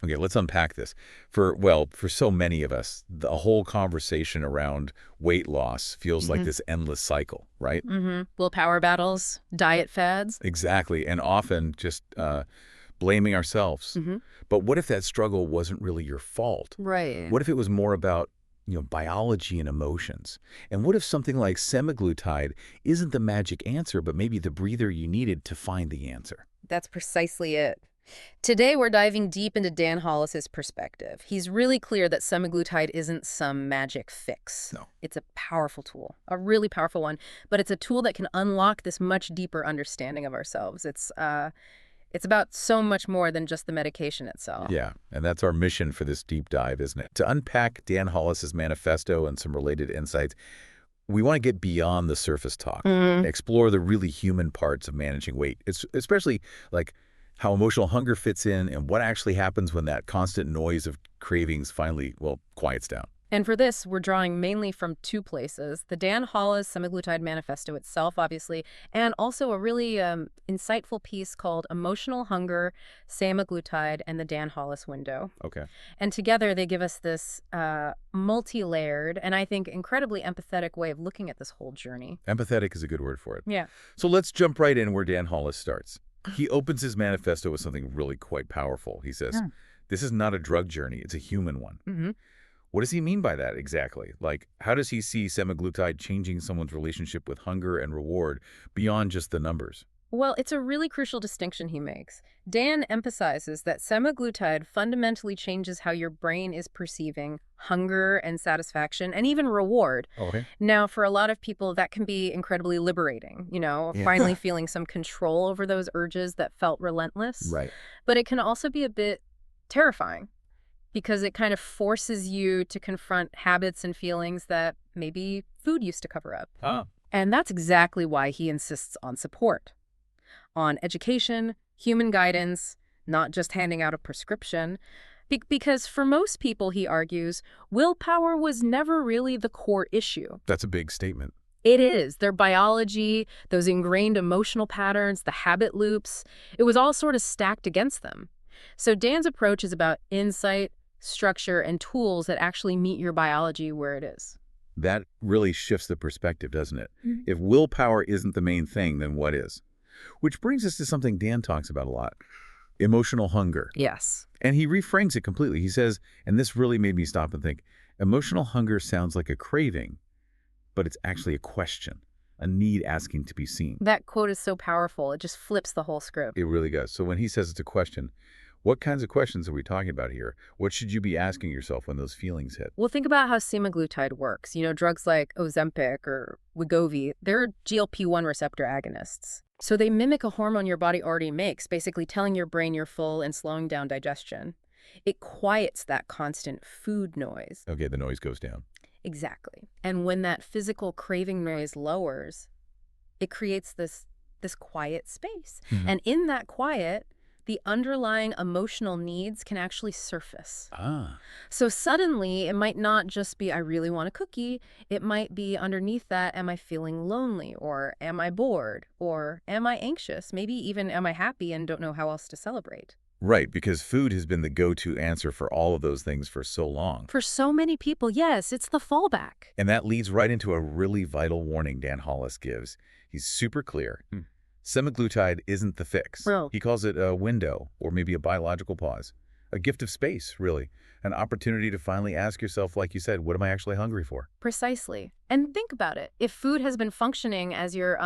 Okay, let's unpack this. For so many of us, the whole conversation around weight loss feels like Hmm. this endless cycle, right? Willpower battles, diet fads. Exactly, and often just blaming ourselves. Hmm. But what if that struggle wasn't really your fault? Right. What if it was more about, biology and emotions? And what if something like semaglutide isn't the magic answer, but maybe the breather you needed to find the answer? That's precisely it. Today, we're diving deep into Dan Hollis's perspective. He's really clear that semaglutide isn't some magic fix. No. It's a powerful tool, a really powerful one, but it's a tool that can unlock this much deeper understanding of ourselves. It's about so much more than just the medication itself. Yeah, and that's our mission for this deep dive, isn't it? To unpack Dan Hollis's manifesto and some related insights, we want to get beyond the surface talk, Mm. explore the really human parts of managing weight. It's especially like how emotional hunger fits in and what actually happens when that constant noise of cravings finally, well, quiets down. And for this, we're drawing mainly from two places: the Dan Hollis Semaglutide Manifesto itself, obviously, and also a really insightful piece called Emotional Hunger, Semaglutide, and the Dan Hollis Window. Okay. And together, they give us this multi-layered and I think incredibly empathetic way of looking at this whole journey. Empathetic is a good word for it. Yeah. So let's jump right in where Dan Hollis starts. He opens his manifesto with something really quite powerful. He says, Hmm. this is not a drug journey, it's a human one. Hmm. What does he mean by that exactly? Like, how does he see semaglutide changing someone's relationship with hunger and reward beyond just the numbers? Well, it's a really crucial distinction he makes. Dan emphasizes that semaglutide fundamentally changes how your brain is perceiving hunger and satisfaction and even reward. Okay. Now, for a lot of people, that can be incredibly liberating, Yeah. finally feeling some control over those urges that felt relentless. Right. But it can also be a bit terrifying because it kind of forces you to confront habits and feelings that maybe food used to cover up. Ah. And that's exactly why he insists on support, on education, human guidance, not just handing out a prescription. Because for most people, he argues, willpower was never really the core issue. That's a big statement. It is. Their biology, those ingrained emotional patterns, the habit loops, it was all sort of stacked against them. So Dan's approach is about insight, structure, and tools that actually meet your biology where it is. That really shifts the perspective, doesn't it? Mhm. If willpower isn't the main thing, then what is? Which brings us to something Dan talks about a lot, emotional hunger. Yes. And he reframes it completely. He says, and this really made me stop and think, emotional hunger sounds like a craving, but it's actually a question, a need asking to be seen. That quote is so powerful. It just flips the whole script. It really does. So when he says it's a question, what kinds of questions are we talking about here? What should you be asking yourself when those feelings hit? Well, think about how semaglutide works. Drugs like Ozempic or Wegovy, they're GLP-1 receptor agonists. So they mimic a hormone your body already makes, basically telling your brain you're full and slowing down digestion. It quiets that constant food noise. Okay, the noise goes down. Exactly. And when that physical craving noise lowers, it creates this quiet space. Mhm. And in that quiet, the underlying emotional needs can actually surface. Ah, So suddenly, it might not just be, I really want a cookie. It might be underneath that, am I feeling lonely? Or am I bored? Or am I anxious? Maybe even, am I happy and don't know how else to celebrate? right, because food has been the go-to answer for all of those things for so long. For so many people, yes, it's the fallback. And that leads right into a really vital warning Dan Hollis gives. He's super clear. Semaglutide isn't the fix. No. He calls it a window, or maybe a biological pause. A gift of space, really. An opportunity to finally ask yourself, like you said, what am I actually hungry for? Precisely. And think about it. If food has been functioning as your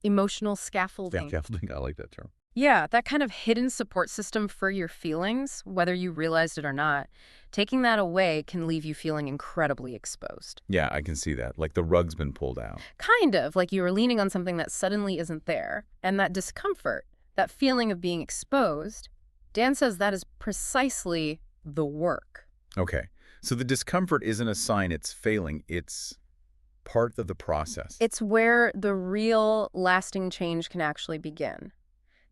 emotional scaffolding. Scaffolding, I like that term. Yeah, that kind of hidden support system for your feelings, whether you realized it or not, taking that away can leave you feeling incredibly exposed. Yeah, I can see that. Like the rug's been pulled out. Kind of like you were leaning on something that suddenly isn't there. And that discomfort, that feeling of being exposed, Dan says that is precisely the work. Okay, so the discomfort isn't a sign it's failing. It's part of the process. It's where the real lasting change can actually begin.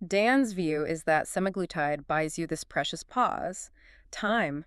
Dan's view is that semaglutide buys you this precious pause, time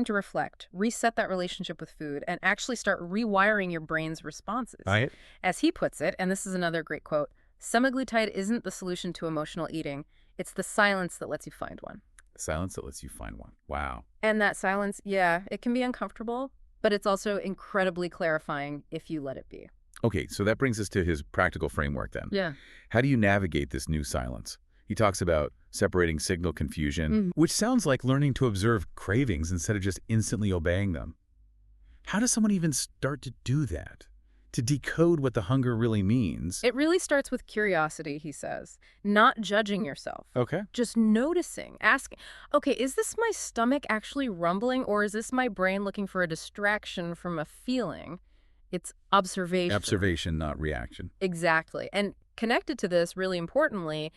to reflect, reset that relationship with food, and actually start rewiring your brain's responses. Right. As he puts it, and this is another great quote, semaglutide isn't the solution to emotional eating, it's the silence that lets you find one. Silence that lets you find one. Wow. And that silence, yeah, it can be uncomfortable, but it's also incredibly clarifying if you let it be. Okay, so that brings us to his practical framework then. Yeah. How do you navigate this new silence? He talks about separating signal confusion, which sounds like learning to observe cravings instead of just instantly obeying them. How does someone even start to do that? To decode what the hunger really means? It really starts with curiosity, he says, not judging yourself. Okay. Just noticing, asking, okay, is this my stomach actually rumbling, or is this my brain looking for a distraction from a feeling? It's observation. Observation, not reaction. Exactly. And connected to this, really importantly,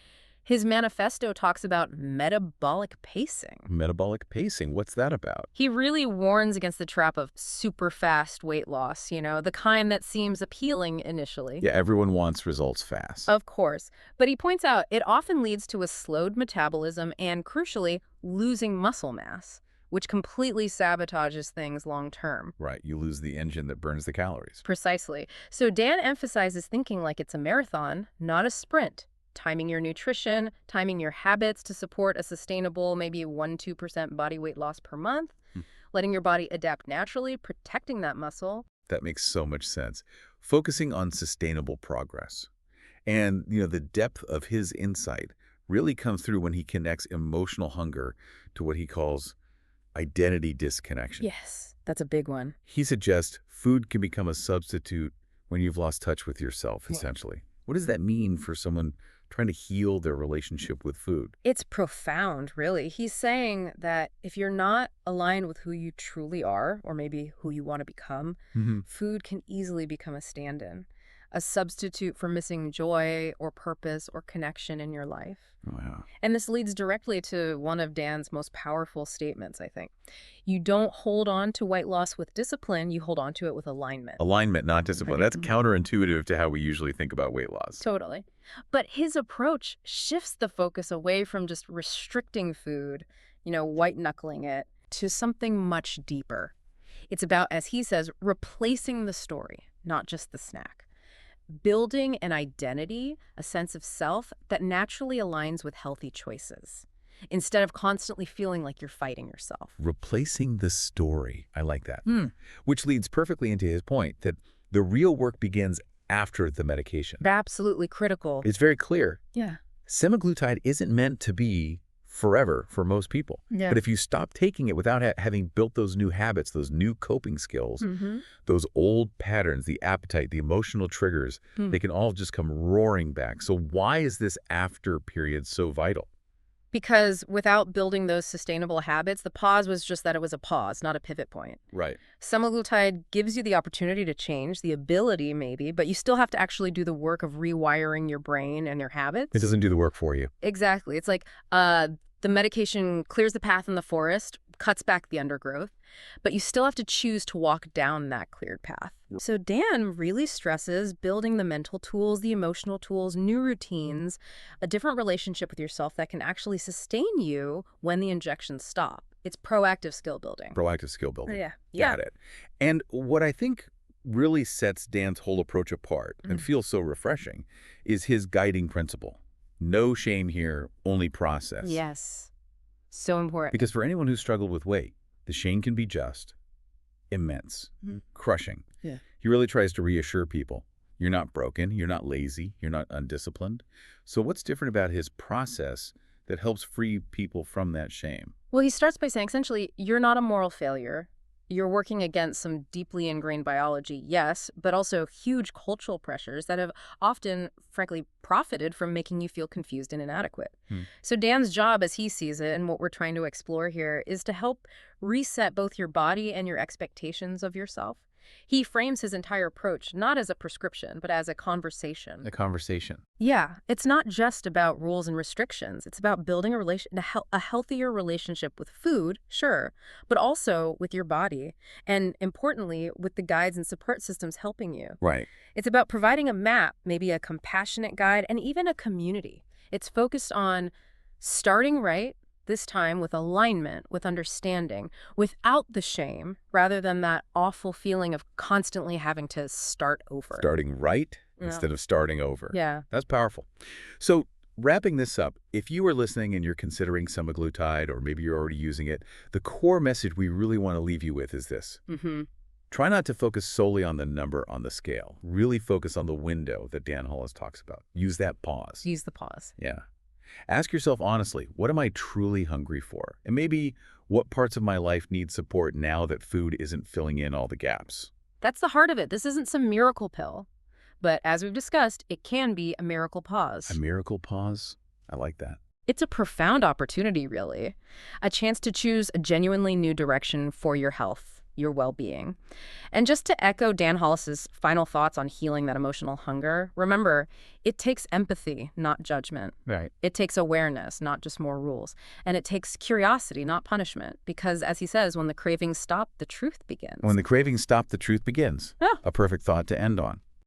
his manifesto talks about metabolic pacing. Metabolic pacing, what's that about? He really warns against the trap of super fast weight loss, the kind that seems appealing initially. Yeah, everyone wants results fast. Of course. But he points out it often leads to a slowed metabolism and, crucially, losing muscle mass, which completely sabotages things long term. Right, you lose the engine that burns the calories. Precisely. So Dan emphasizes thinking like it's a marathon, not a sprint. Timing your nutrition, timing your habits to support a sustainable maybe 1–2% body weight loss per month, letting your body adapt naturally, protecting that muscle. That makes so much sense. Focusing on sustainable progress. And, the depth of his insight really comes through when he connects emotional hunger to what he calls identity disconnection. Yes, that's a big one. He suggests food can become a substitute when you've lost touch with yourself, essentially. What does that mean for someone trying to heal their relationship with food? It's profound, really. He's saying that if you're not aligned with who you truly are, or maybe who you want to become, food can easily become a stand-in, a substitute for missing joy or purpose or connection in your life. Wow. And this leads directly to one of Dan's most powerful statements, I think. You don't hold on to weight loss with discipline, you hold on to it with alignment. Alignment, not discipline. That's counterintuitive to how we usually think about weight loss. Totally. But his approach shifts the focus away from just restricting food, white-knuckling it, to something much deeper. It's about, as he says, replacing the story, not just the snack. Building an identity, a sense of self that naturally aligns with healthy choices, instead of constantly feeling like you're fighting yourself. Replacing the story. I like that. Which leads perfectly into his point that the real work begins after the medication. Absolutely critical. It's very clear. Yeah. Semaglutide isn't meant to be forever for most people. Yeah. But if you stop taking it without having built those new habits, those new coping skills, those old patterns, the appetite, the emotional triggers, they can all just come roaring back. So why is this after period so vital? Because without building those sustainable habits, the pause was just that it was a pause, not a pivot point. Right. Semaglutide gives you the opportunity to change, the ability maybe, but you still have to actually do the work of rewiring your brain and your habits. It doesn't do the work for you. Exactly. It's like the medication clears the path in the forest, cuts back the undergrowth, but you still have to choose to walk down that cleared path. So Dan really stresses building the mental tools, the emotional tools, new routines, a different relationship with yourself that can actually sustain you when the injections stop. It's proactive skill building. Proactive skill building. Yeah. Got it. And what I think really sets Dan's whole approach apart and feels so refreshing is his guiding principle. No shame here, only process. Yes. So important. Because for anyone who's struggled with weight, the shame can be just immense, crushing. Yeah. He really tries to reassure people. You're not broken, you're not lazy, you're not undisciplined. So what's different about his process that helps free people from that shame? Well, he starts by saying, essentially, you're not a moral failure. You're working against some deeply ingrained biology, yes, but also huge cultural pressures that have often, frankly, profited from making you feel confused and inadequate. So Dan's job, as he sees it, and what we're trying to explore here, is to help reset both your body and your expectations of yourself. He frames his entire approach not as a prescription, but as a conversation. A conversation. Yeah, it's not just about rules and restrictions. It's about building a healthier relationship with food, sure, but also with your body, and importantly, with the guides and support systems helping you. Right. It's about providing a map, maybe a compassionate guide, and even a community. It's focused on starting right, this time with alignment, with understanding, without the shame, rather than that awful feeling of constantly having to start over. Starting right instead of starting over. Yeah. That's powerful. So Wrapping this up, if you are listening and you're considering semaglutide, or maybe you're already using it, the core message we really want to leave you with is this. Mm-hmm. Try not to focus solely on the number on the scale. Really focus on the window that Dan Hollis talks about. Use that pause. Use the pause. Yeah. Ask yourself honestly, what am I truly hungry for? And maybe what parts of my life need support now that food isn't filling in all the gaps? That's the heart of it. This isn't some miracle pill. But as we've discussed, it can be a miracle pause. A miracle pause? I like that. It's a profound opportunity, really. A chance to choose a genuinely new direction for your health, your well-being. And just to echo Dan Hollis's final thoughts on healing that emotional hunger, remember, it takes empathy, not judgment. Right. It takes awareness, not just more rules. And it takes curiosity, not punishment. Because, as he says, when the cravings stop, the truth begins. When the cravings stop, the truth begins. Yeah. A perfect thought to end on.